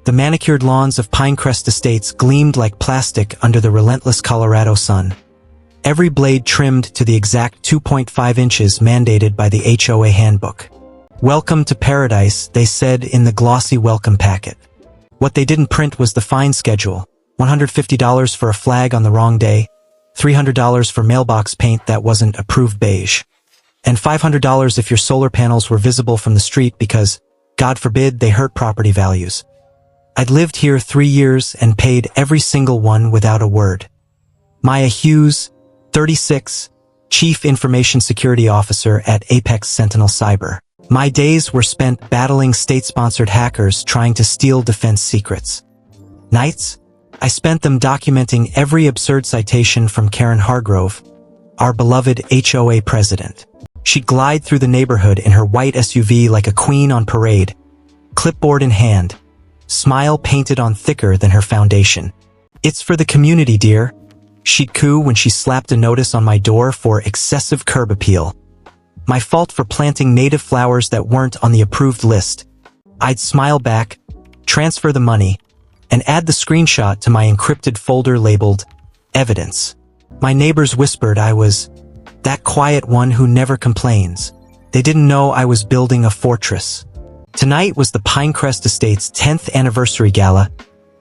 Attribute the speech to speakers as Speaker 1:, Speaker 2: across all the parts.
Speaker 1: The manicured lawns of Pinecrest Estates gleamed like plastic under the relentless Colorado sun. Every blade trimmed to the exact 2.5 inches mandated by the HOA handbook. "Welcome to paradise," they said in the glossy welcome packet. What they didn't print was the fine schedule: $150 for a flag on the wrong day, $300 for mailbox paint that wasn't approved beige, and $500 if your solar panels were visible from the street because, God forbid, they hurt property values. I'd lived here 3 years and paid every single one without a word. Maya Hughes, 36, Chief Information Security Officer at Apex Sentinel Cyber. My days were spent battling state-sponsored hackers trying to steal defense secrets. Nights? I spent them documenting every absurd citation from Karen Hargrove, our beloved HOA president. She'd glide through the neighborhood in her white SUV like a queen on parade, clipboard in hand, smile painted on thicker than her foundation. "It's for the community, dear," she'd coo when she slapped a notice on my door for excessive curb appeal. My fault for planting native flowers that weren't on the approved list. I'd smile back, transfer the money, and add the screenshot to my encrypted folder labeled evidence. My neighbors whispered I was that quiet one who never complains. They didn't know I was building a fortress. Tonight was the Pinecrest Estates' 10th anniversary gala,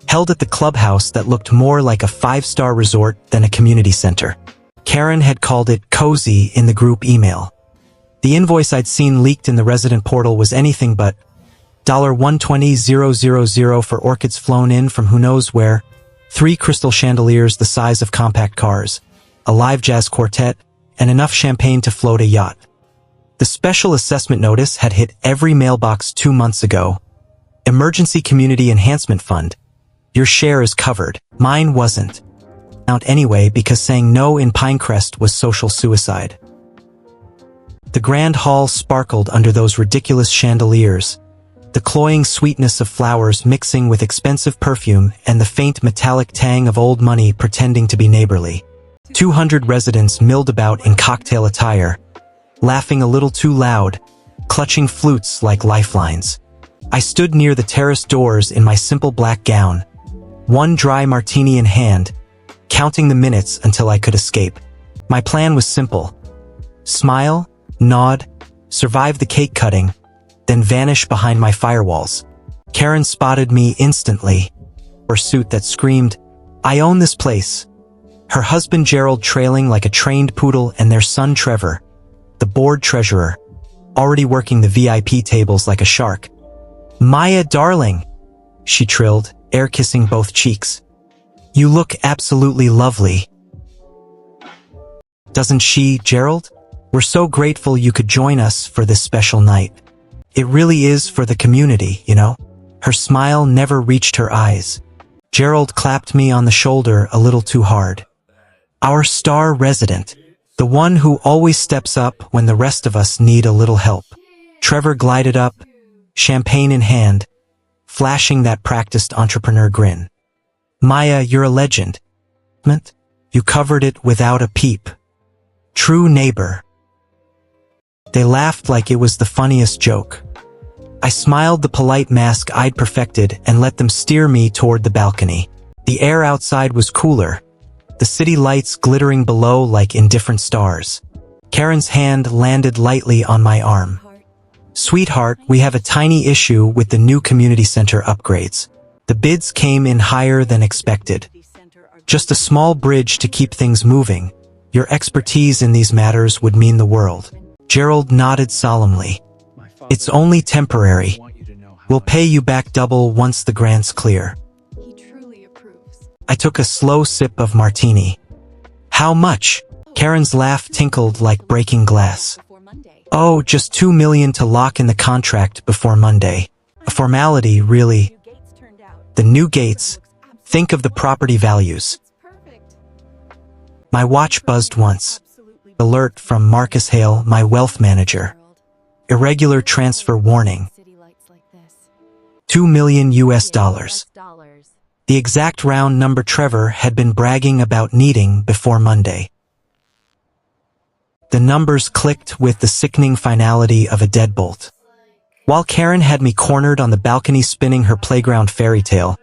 Speaker 1: held at the clubhouse that looked more like a 5-star resort than a community center. Karen had called it cozy in the group email. The invoice I'd seen leaked in the resident portal was anything but $120,000 for orchids flown in from who knows where, 3 crystal chandeliers the size of compact cars, a live jazz quartet, and enough champagne to float a yacht. The special assessment notice had hit every mailbox 2 months ago. Emergency Community Enhancement Fund. Your share is covered. Mine wasn't. Out anyway because saying no in Pinecrest was social suicide. The grand hall sparkled under those ridiculous chandeliers, the cloying sweetness of flowers mixing with expensive perfume and the faint metallic tang of old money pretending to be neighborly. 200 residents milled about in cocktail attire, laughing a little too loud, clutching flutes like lifelines. I stood near the terrace doors in my simple black gown, one dry martini in hand, counting the minutes until I could escape. My plan was simple: smile, nod, survive the cake cutting, then vanish behind my firewalls. Karen spotted me instantly, her suit that screamed, "I own this place." Her husband Gerald trailing like a trained poodle and their son Trevor, the board treasurer, already working the VIP tables like a shark. "Maya, darling," she trilled, air-kissing both cheeks. "You look absolutely lovely." "Doesn't she, Gerald? We're so grateful you could join us for this special night. It really is for the community, you know." Her smile never reached her eyes. Gerald clapped me on the shoulder a little too hard. "Our star resident. The one who always steps up when the rest of us need a little help." Trevor glided up, champagne in hand, flashing that practiced entrepreneur grin. "Maya, you're a legend. You covered it without a peep. True neighbor." They laughed like it was the funniest joke. I smiled the polite mask I'd perfected and let them steer me toward the balcony. The air outside was cooler, the city lights glittering below like indifferent stars. Karen's hand landed lightly on my arm. "Sweetheart, we have a tiny issue with the new community center upgrades. The bids came in higher than expected. Just a small bridge to keep things moving. Your expertise in these matters would mean the world." Gerald nodded solemnly. "It's only temporary. We'll pay you back double once the grant's clear." I took a slow sip of martini. "How much?" Karen's laugh tinkled like breaking glass. "Oh, just $2 million to lock in the contract before Monday. A formality, really. The new gates. Think of the property values." My watch buzzed once. Alert from Marcus Hale, my wealth manager. Irregular transfer warning. $2 million US. The exact round number Trevor had been bragging about needing before Monday. The numbers clicked with the sickening finality of a deadbolt. While Karen had me cornered on the balcony spinning her playground fairy tale,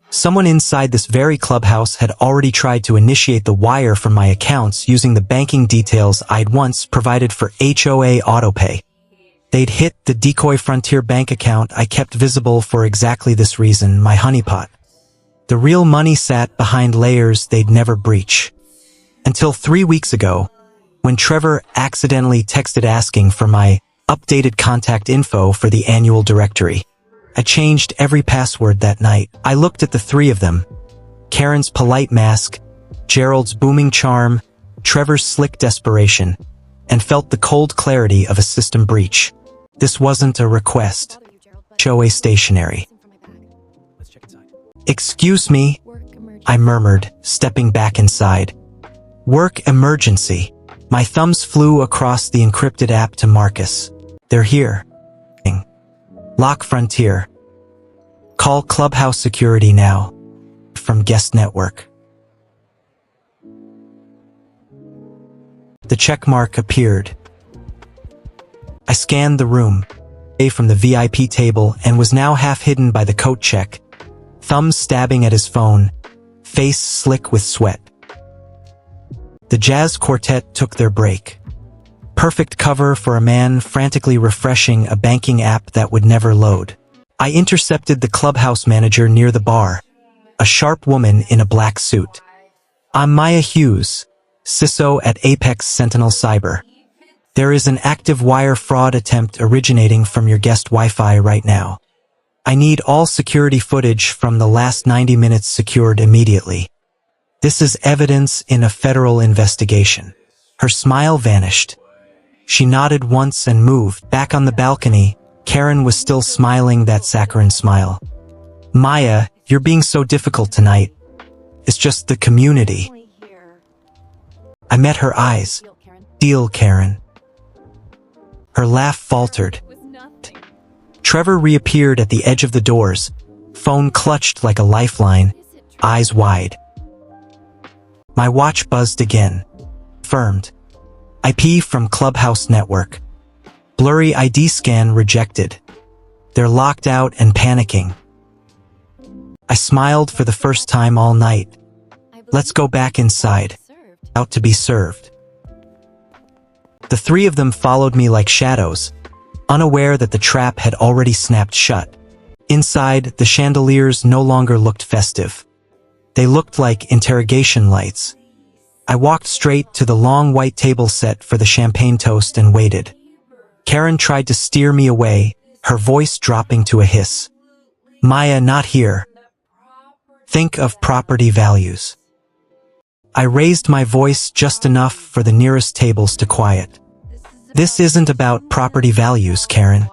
Speaker 1: someone inside this very clubhouse had already tried to initiate the wire from my accounts using the banking details I'd once provided for HOA autopay. They'd hit the decoy Frontier bank account I kept visible for exactly this reason, my honeypot. The real money sat behind layers they'd never breach. Until 3 weeks ago, when Trevor accidentally texted asking for my updated contact info for the annual directory. I changed every password that night. I looked at the three of them. Karen's polite mask, Gerald's booming charm, Trevor's slick desperation, and felt the cold clarity of a system breach. This wasn't a request. HOA stationery. "Excuse me," I murmured, stepping back inside. "Work emergency." My thumbs flew across the encrypted app to Marcus. "They're here." "Lock Frontier. Call Clubhouse Security now." From Guest Network. The checkmark appeared. I scanned the room, away from the VIP table, and was now half hidden by the coat check, thumbs stabbing at his phone, face slick with sweat. The jazz quartet took their break. Perfect cover for a man frantically refreshing a banking app that would never load. I intercepted the clubhouse manager near the bar, a sharp woman in a black suit. "I'm Maya Hughes, CISO at Apex Sentinel Cyber. There is an active wire fraud attempt originating from your guest Wi-Fi right now. I need all security footage from the last 90 minutes secured immediately. This is evidence in a federal investigation." Her smile vanished. She nodded once and moved. Back on the balcony, Karen was still smiling that saccharine smile. "Maya, you're being so difficult tonight. It's just the community." I met her eyes. "Deal, Karen." Her laugh faltered. Trevor reappeared at the edge of the doors, phone clutched like a lifeline, eyes wide. My watch buzzed again. Confirmed. IP from Clubhouse Network. Blurry ID scan rejected. They're locked out and panicking. I smiled for the first time all night. Let's go back inside. Out to be served. The three of them followed me like shadows, unaware that the trap had already snapped shut. Inside, the chandeliers no longer looked festive. They looked like interrogation lights. I walked straight to the long white table set for the champagne toast and waited. Karen tried to steer me away, her voice dropping to a hiss. "Maya, not here. Think of property values." I raised my voice just enough for the nearest tables to quiet. "This isn't about property values, Karen.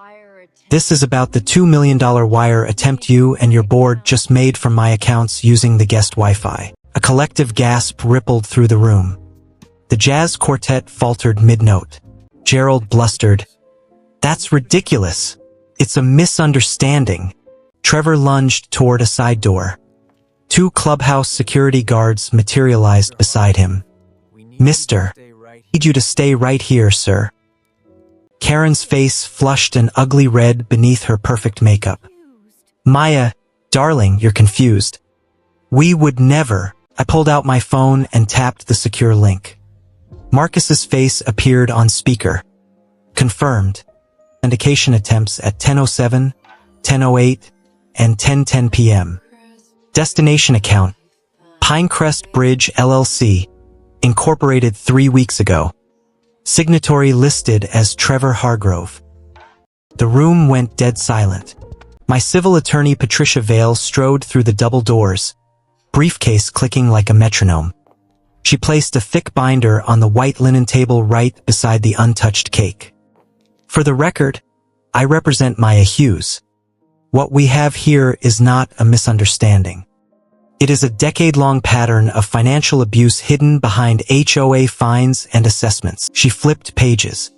Speaker 1: This is about the $2 million wire attempt you and your board just made from my accounts using the guest Wi-Fi." A collective gasp rippled through the room. The jazz quartet faltered mid-note. Gerald blustered, "That's ridiculous. It's a misunderstanding." Trevor lunged toward a side door. Two clubhouse security guards materialized beside him. "Mister, I need you to stay right here, sir." Karen's face flushed an ugly red beneath her perfect makeup. "Maya, darling, you're confused. We would never." I pulled out my phone and tapped the secure link. Marcus's face appeared on speaker. Confirmed. Authentication attempts at 10:07, 10:08, and 10:10 p.m. Destination account: Pinecrest Bridge LLC, incorporated 3 weeks ago. Signatory listed as Trevor Hargrove. The room went dead silent. My civil attorney Patricia Vale strode through the double doors, briefcase clicking like a metronome. She placed a thick binder on the white linen table right beside the untouched cake. "For the record, I represent Maya Hughes. What we have here is not a misunderstanding. It is a decade-long pattern of financial abuse hidden behind HOA fines and assessments." She flipped pages.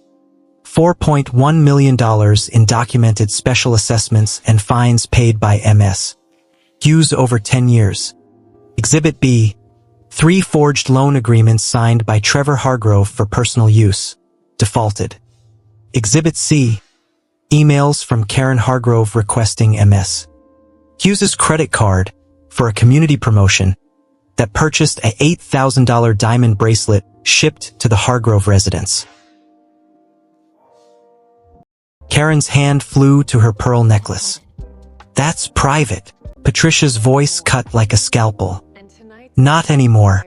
Speaker 1: $4.1 million in documented special assessments and fines paid by MS Hughes over 10 years. Exhibit B, 3 forged loan agreements signed by Trevor Hargrove for personal use. Defaulted. Exhibit C, Emails from Karen Hargrove requesting Ms. Hughes's credit card for a community promotion that purchased a $8,000 diamond bracelet shipped to the Hargrove residence. Karen's hand flew to her pearl necklace. That's private. Patricia's voice cut like a scalpel. Not anymore.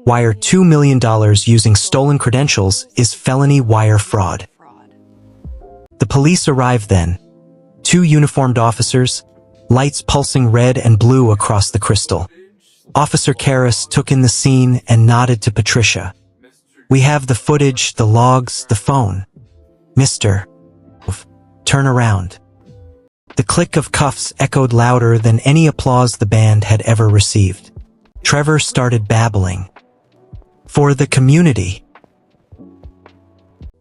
Speaker 1: Wire $2 million using stolen credentials is felony wire fraud. The police arrived then. 2 uniformed officers, lights pulsing red and blue across the crystal. Officer Karras took in the scene and nodded to Patricia. We have the footage, the logs, the phone. Mr. Turn around. The click of cuffs echoed louder than any applause the band had ever received. Trevor started babbling. For the community.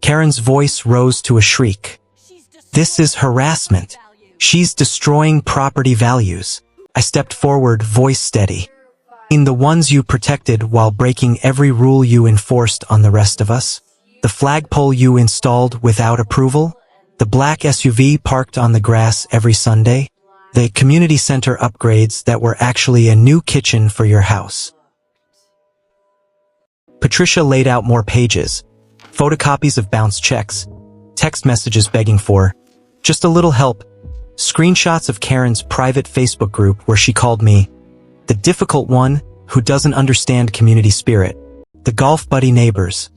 Speaker 1: Karen's voice rose to a shriek. This is harassment. She's destroying property values. I stepped forward, voice steady. In the ones you protected while breaking every rule you enforced on the rest of us? The flagpole you installed without approval? The black SUV parked on the grass every Sunday? The community center upgrades that were actually a new kitchen for your house? Patricia laid out more pages, photocopies of bounced checks, text messages begging for just a little help, screenshots of Karen's private Facebook group where she called me the difficult one who doesn't understand community spirit, the golf buddy neighbors.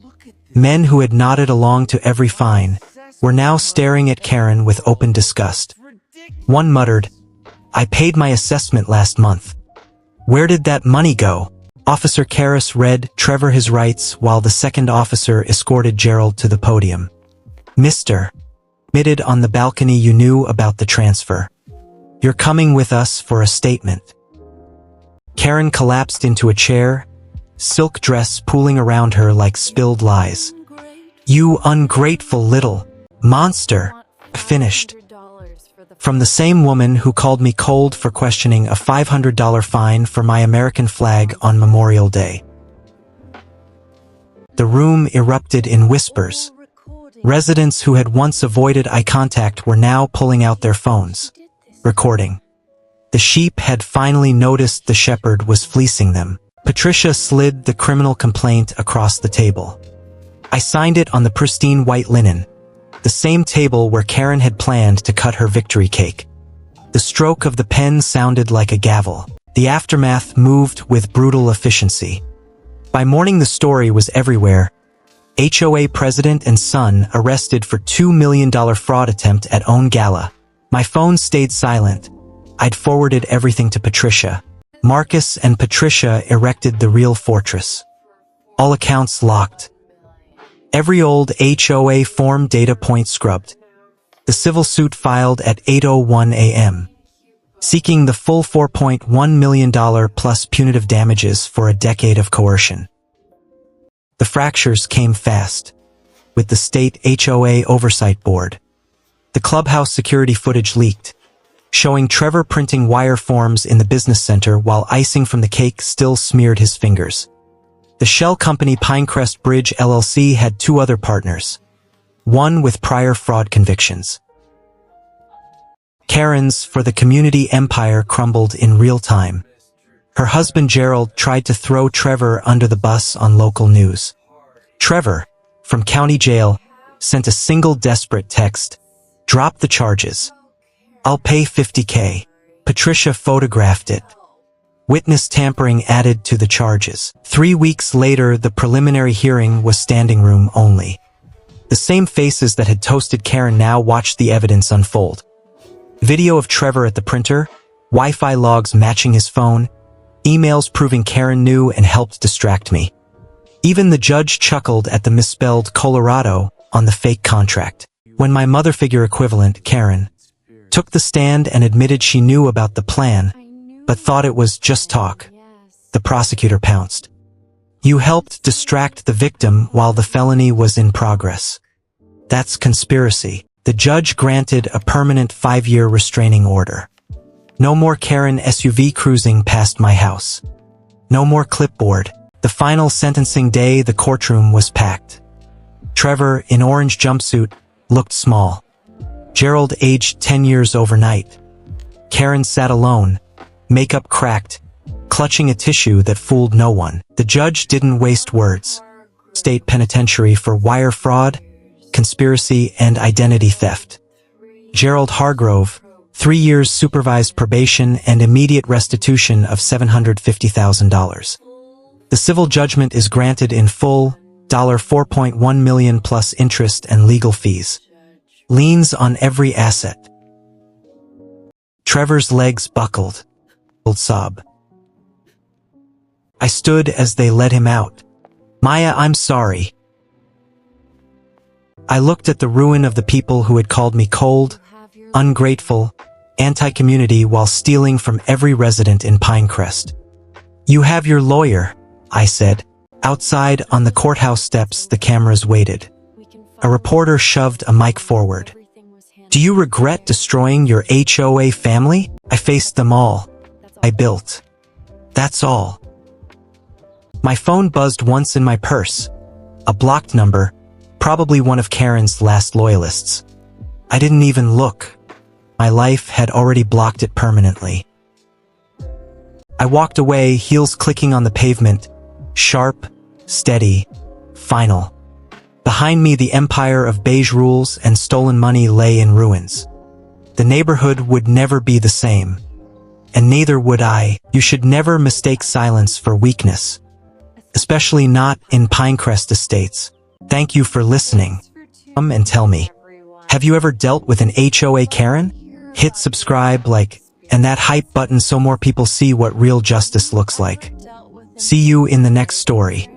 Speaker 1: Men who had nodded along to every fine were now staring at Karen with open disgust. One muttered, I paid my assessment last month. Where did that money go? Officer Karras read Trevor his rights while the second officer escorted Gerald to the podium. Mr. Admitted on the balcony you knew about the transfer. You're coming with us for a statement. Karen collapsed into a chair, silk dress pooling around her like spilled lies. You ungrateful little monster, finished. From the same woman who called me cold for questioning a $500 fine for my American flag on Memorial Day. The room erupted in whispers. Residents who had once avoided eye contact were now pulling out their phones, recording. The sheep had finally noticed the shepherd was fleecing them. Patricia slid the criminal complaint across the table. I signed it on the pristine white linen, the same table where Karen had planned to cut her victory cake. The stroke of the pen sounded like a gavel. The aftermath moved with brutal efficiency. By morning the story was everywhere. HOA president and son arrested for $2 million fraud attempt at own Gala. My phone stayed silent. I'd forwarded everything to Patricia. Marcus and Patricia erected the real fortress. All accounts locked. Every old HOA form data point scrubbed. The civil suit filed at 8:01 a.m. seeking the full $4.1 million plus punitive damages for a decade of coercion. The fractures came fast. With the state HOA oversight board. The clubhouse security footage leaked, showing Trevor printing wire forms in the business center while icing from the cake still smeared his fingers. The shell company Pinecrest Bridge LLC had 2 other partners, one with prior fraud convictions. Karen's for the community empire crumbled in real time. Her husband Gerald tried to throw Trevor under the bus on local news. Trevor, from county jail, sent a single desperate text. Drop the charges. I'll pay $50K. Patricia photographed it. Witness tampering added to the charges. 3 weeks later, the preliminary hearing was standing room only. The same faces that had toasted Karen now watched the evidence unfold. Video of Trevor at the printer, Wi-Fi logs matching his phone, emails proving Karen knew and helped distract me. Even the judge chuckled at the misspelled Colorado on the fake contract. When my mother figure equivalent, Karen, took the stand and admitted she knew about the plan, but thought it was just talk, the prosecutor pounced. You helped distract the victim while the felony was in progress. That's conspiracy. The judge granted a permanent 5-year restraining order. No more Karen SUV cruising past my house. No more clipboard. The final sentencing day, the courtroom was packed. Trevor, in orange jumpsuit, looked small. Gerald aged 10 years overnight. Karen sat alone, makeup cracked, clutching a tissue that fooled no one. The judge didn't waste words. State penitentiary for wire fraud, conspiracy, and identity theft. Gerald Hargrove, 3 years supervised probation and immediate restitution of $750,000. The civil judgment is granted in full, $4.1 million plus interest and legal fees. Liens on every asset. Trevor's legs buckled. Sob. I stood as they led him out. Maya, I'm sorry. I looked at the ruin of the people who had called me cold, ungrateful, anti-community while stealing from every resident in Pinecrest. You have your lawyer, I said. Outside, on the courthouse steps, the cameras waited. A reporter shoved a mic forward. Do you regret destroying your HOA family? I faced them all. I built. That's all. My phone buzzed once in my purse. A blocked number, probably one of Karen's last loyalists. I didn't even look. My life had already blocked it permanently. I walked away, heels clicking on the pavement, sharp, steady, final. Behind me, the empire of beige rules and stolen money lay in ruins. The neighborhood would never be the same. And neither would I. You should never mistake silence for weakness. Especially not in Pinecrest Estates. Thank you for listening. Come and tell me. Have you ever dealt with an HOA Karen? Hit subscribe, like, and that hype button so more people see what real justice looks like. See you in the next story.